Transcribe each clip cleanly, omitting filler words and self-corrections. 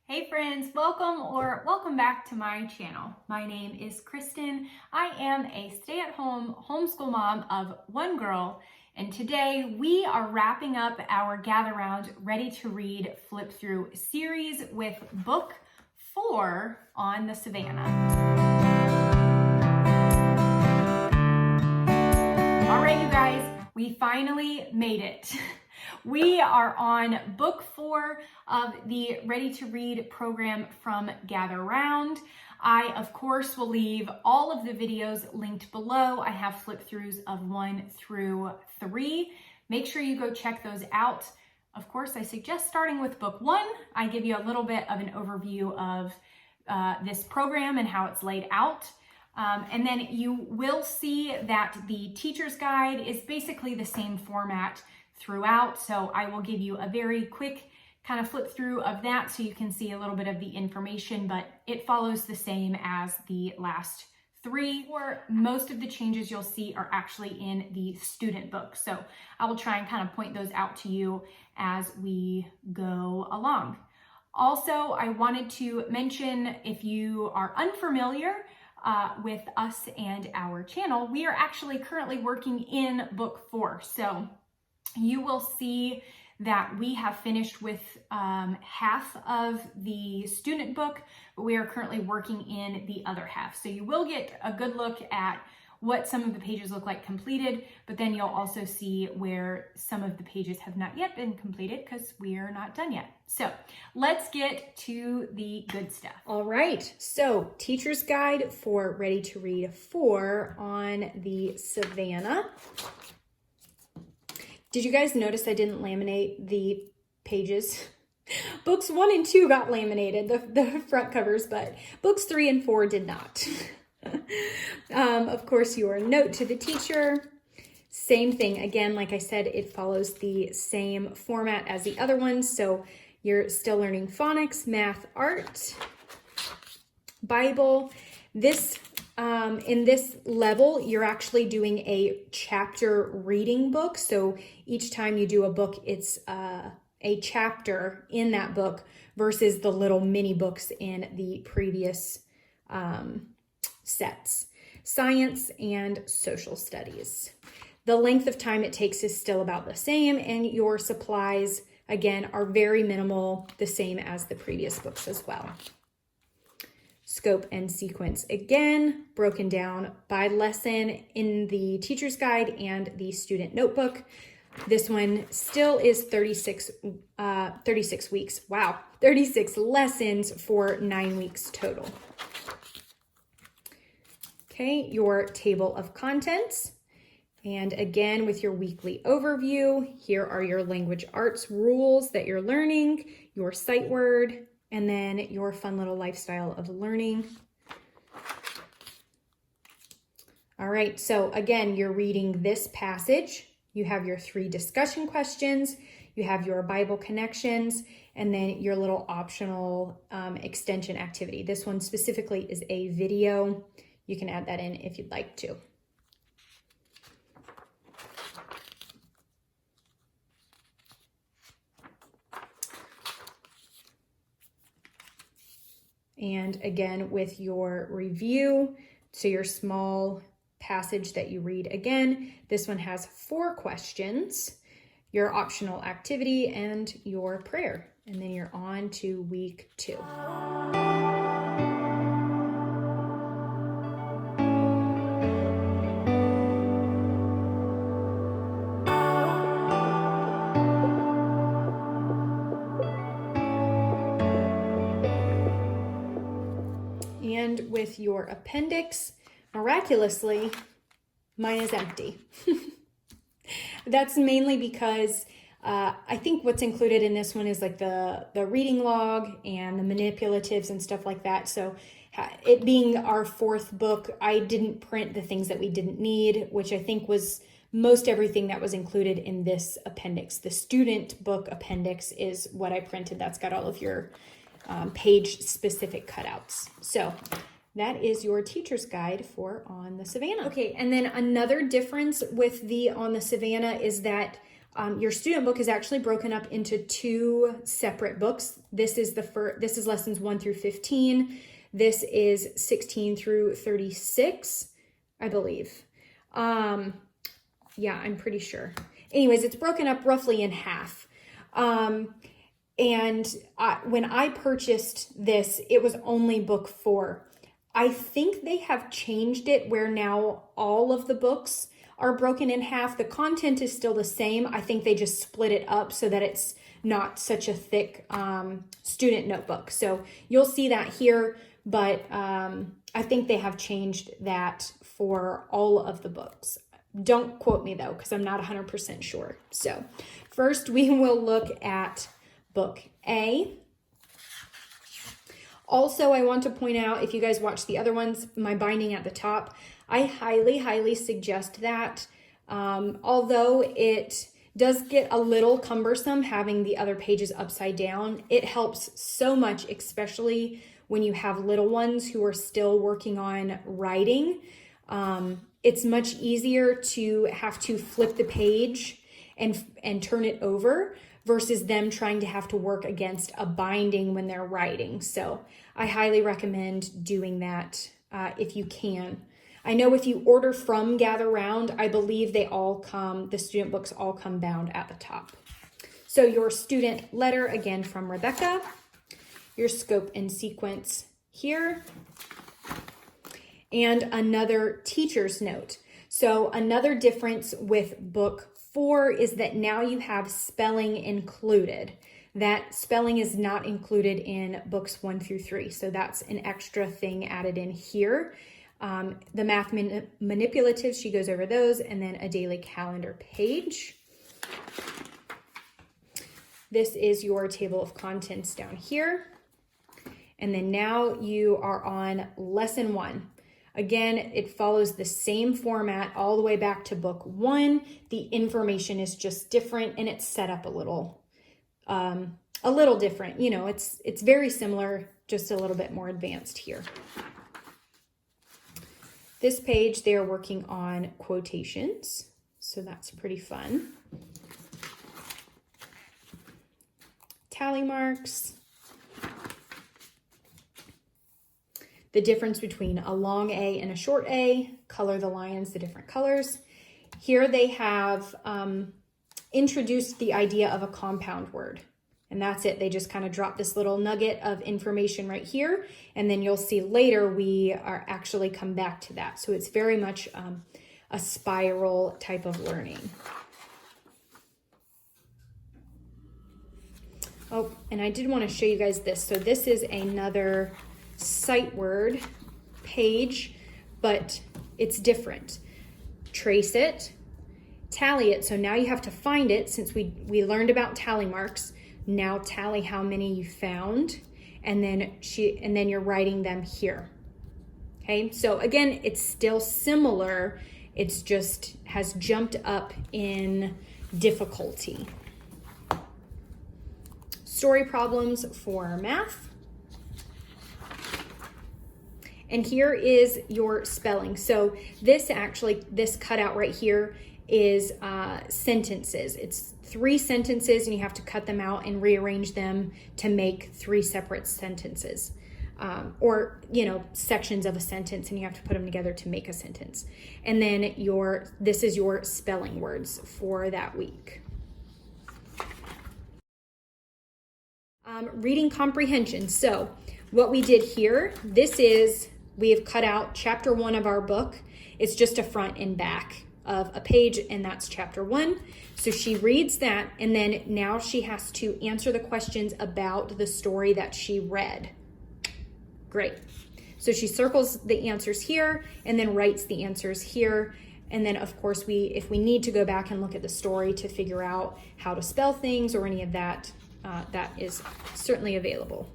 Hey friends, welcome back to my channel. My name is Kristen. I am a stay-at-home homeschool mom of one girl, and today we are wrapping up our Gather Round Ready to Read Flip Through series with book 4 on the Savanna. All right, you guys, we finally made it. We are on book 4 of the Ready to Read program from Gather Round. I, of course, will leave all of the videos linked below. I have flip throughs of 1 through 3. Make sure you go check those out. Of course, I suggest starting with book 1. I give you a little bit of an overview of this program and how it's laid out. And then you will see that the teacher's guide is basically the same format throughout. So I will give you a very quick kind of flip through of that so you can see a little bit of the information, but it follows the same as the last 3. Or most of the changes you'll see are actually in the student book. So I will try and kind of point those out to you as we go along. Also, I wanted to mention, if you are unfamiliar with us and our channel, we are actually currently working in book 4. So you will see that we have finished with half of the student book, but we are currently working in the other half. So you will get a good look at what some of the pages look like completed, but then you'll also see where some of the pages have not yet been completed because we are not done yet. So let's get to the good stuff. All right, so Teacher's Guide for Ready to Read 4 on the Savanna. Did you guys notice I didn't laminate the pages? Books 1 and 2 got laminated, the front covers, but books 3 and 4 did not. Of course, your note to the teacher, same thing. Again, like I said, it follows the same format as the other ones. So you're still learning phonics, math, art, Bible. In this level, you're actually doing a chapter reading book. So each time you do a book, it's a chapter in that book versus the little mini books in the previous sets. Science and social studies. The length of time it takes is still about the same, and your supplies, again, are very minimal, the same as the previous books as well. Scope and sequence, again, broken down by lesson in the teacher's guide and the student notebook. This one still is 36 weeks. Wow, 36 lessons for 9 weeks total. Okay, your table of contents. And again, with your weekly overview, here are your language arts rules that you're learning, your sight word, and then your fun little lifestyle of learning. All right, so again, you're reading this passage. You have your 3 discussion questions, you have your Bible connections, and then your little optional extension activity. This one specifically is a video. You can add that in if you'd like to. And again, with your review, so your small passage that you read again, this one has 4 questions, your optional activity, and your prayer. And then you're on to week 2. And with your appendix, miraculously, mine is empty. That's mainly because I think what's included in this one is like the reading log and the manipulatives and stuff like that. So it being our 4th book, I didn't print the things that we didn't need, which I think was most everything that was included in this appendix. The student book appendix is what I printed. That's got all of your page specific cutouts. So that is your teacher's guide for On the Savanna. Okay, and then another difference with the On the Savanna is that your student book is actually broken up into 2 separate books. This is this is lessons 1 through 15. This is 16 through 36, I believe. Yeah, I'm pretty sure. Anyways, it's broken up roughly in half. When I purchased this, it was only book 4. I think they have changed it where now all of the books are broken in half. The content is still the same. I think they just split it up so that it's not such a thick student notebook. So you'll see that here, but I think they have changed that for all of the books. Don't quote me though, because I'm not 100% sure. So first we will look at book A. Also, I want to point out, if you guys watch the other ones, my binding at the top, I highly, highly suggest that. Although it does get a little cumbersome having the other pages upside down, it helps so much, especially when you have little ones who are still working on writing. It's much easier to have to flip the page and turn it over versus them trying to have to work against a binding when they're writing. So I highly recommend doing that if you can. I know if you order from Gather Round, I believe they all come, the student books all come bound at the top. So your student letter, again from Rebecca, your scope and sequence here, and another teacher's note. So another difference with book 4 is that now you have spelling included. That spelling is not included in books 1 through 3. So that's an extra thing added in here. The math manipulatives, she goes over those, and then a daily calendar page. This is your table of contents down here. And then now you are on lesson 1. Again, it follows the same format all the way back to book 1. The information is just different and it's set up a little different. You know, it's very similar, just a little bit more advanced here. This page, they are working on quotations, so that's pretty fun. Tally marks. The difference between a long A and a short A, color the lines the different colors. Here they have introduced the idea of a compound word, and that's it. They just kind of drop this little nugget of information right here, and then you'll see later we are actually come back to that. So it's very much a spiral type of learning. Oh, and I did want to show you guys this. So this is another sight word page, but it's different. Trace it, tally it. So now you have to find it. Since we learned about tally marks, now tally how many you found, and then you're writing them here. Okay, so again, it's still similar. It's just has jumped up in difficulty. Story problems for math. And here is your spelling. So this cutout right here is sentences. It's 3 sentences and you have to cut them out and rearrange them to make 3 separate sentences. Or, you know, sections of a sentence, and you have to put them together to make a sentence. And then this is your spelling words for that week. Reading comprehension. So what we did here, we have cut out chapter 1 of our book. It's just a front and back of a page, and that's chapter 1. So she reads that, and then now she has to answer the questions about the story that she read. Great. So she circles the answers here and then writes the answers here. And then of course, if we need to go back and look at the story to figure out how to spell things or any of that, that is certainly available.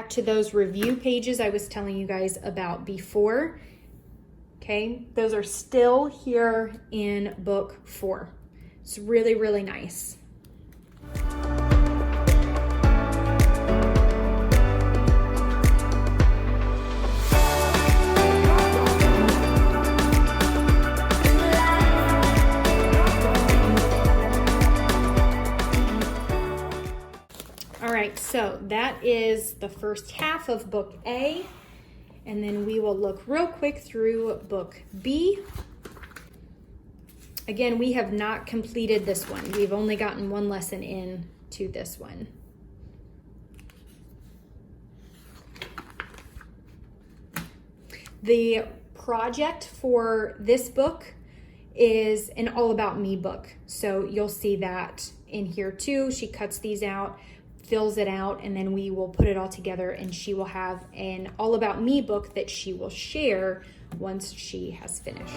To those review pages I was telling you guys about before. Okay, those are still here in book 4. It's really, really nice. All right, so that is the first half of book A, and then we will look real quick through book B. Again, we have not completed this one. We've only gotten one lesson in to this one. The project for this book is an all about me book. So you'll see that in here too. She cuts these out, fills it out, and then we will put it all together, and she will have an all about me book that she will share once she has finished.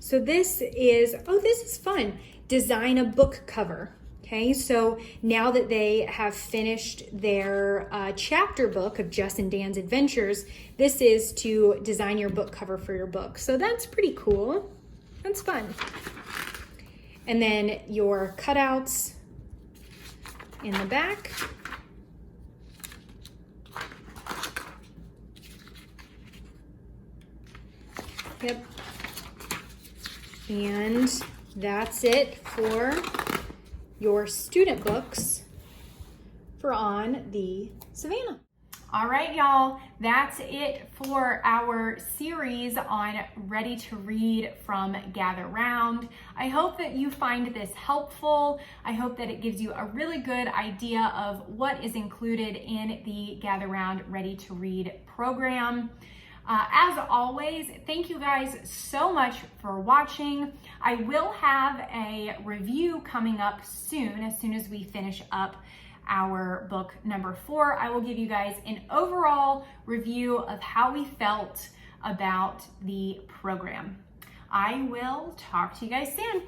So this is fun. Design a book cover. Okay, so now that they have finished their chapter book of Jess and Dan's Adventures, this is to design your book cover for your book. So that's pretty cool. That's fun. And then your cutouts in the back. Yep. And that's it for your student books for on the Savanna. All right, y'all, that's it for our series on Ready to Read from Gather Round. I hope that you find this helpful. I hope that it gives you a really good idea of what is included in the Gather Round Ready to Read program. As always, thank you guys so much for watching. I will have a review coming up soon as we finish up our book number 4. I will give you guys an overall review of how we felt about the program. I will talk to you guys soon.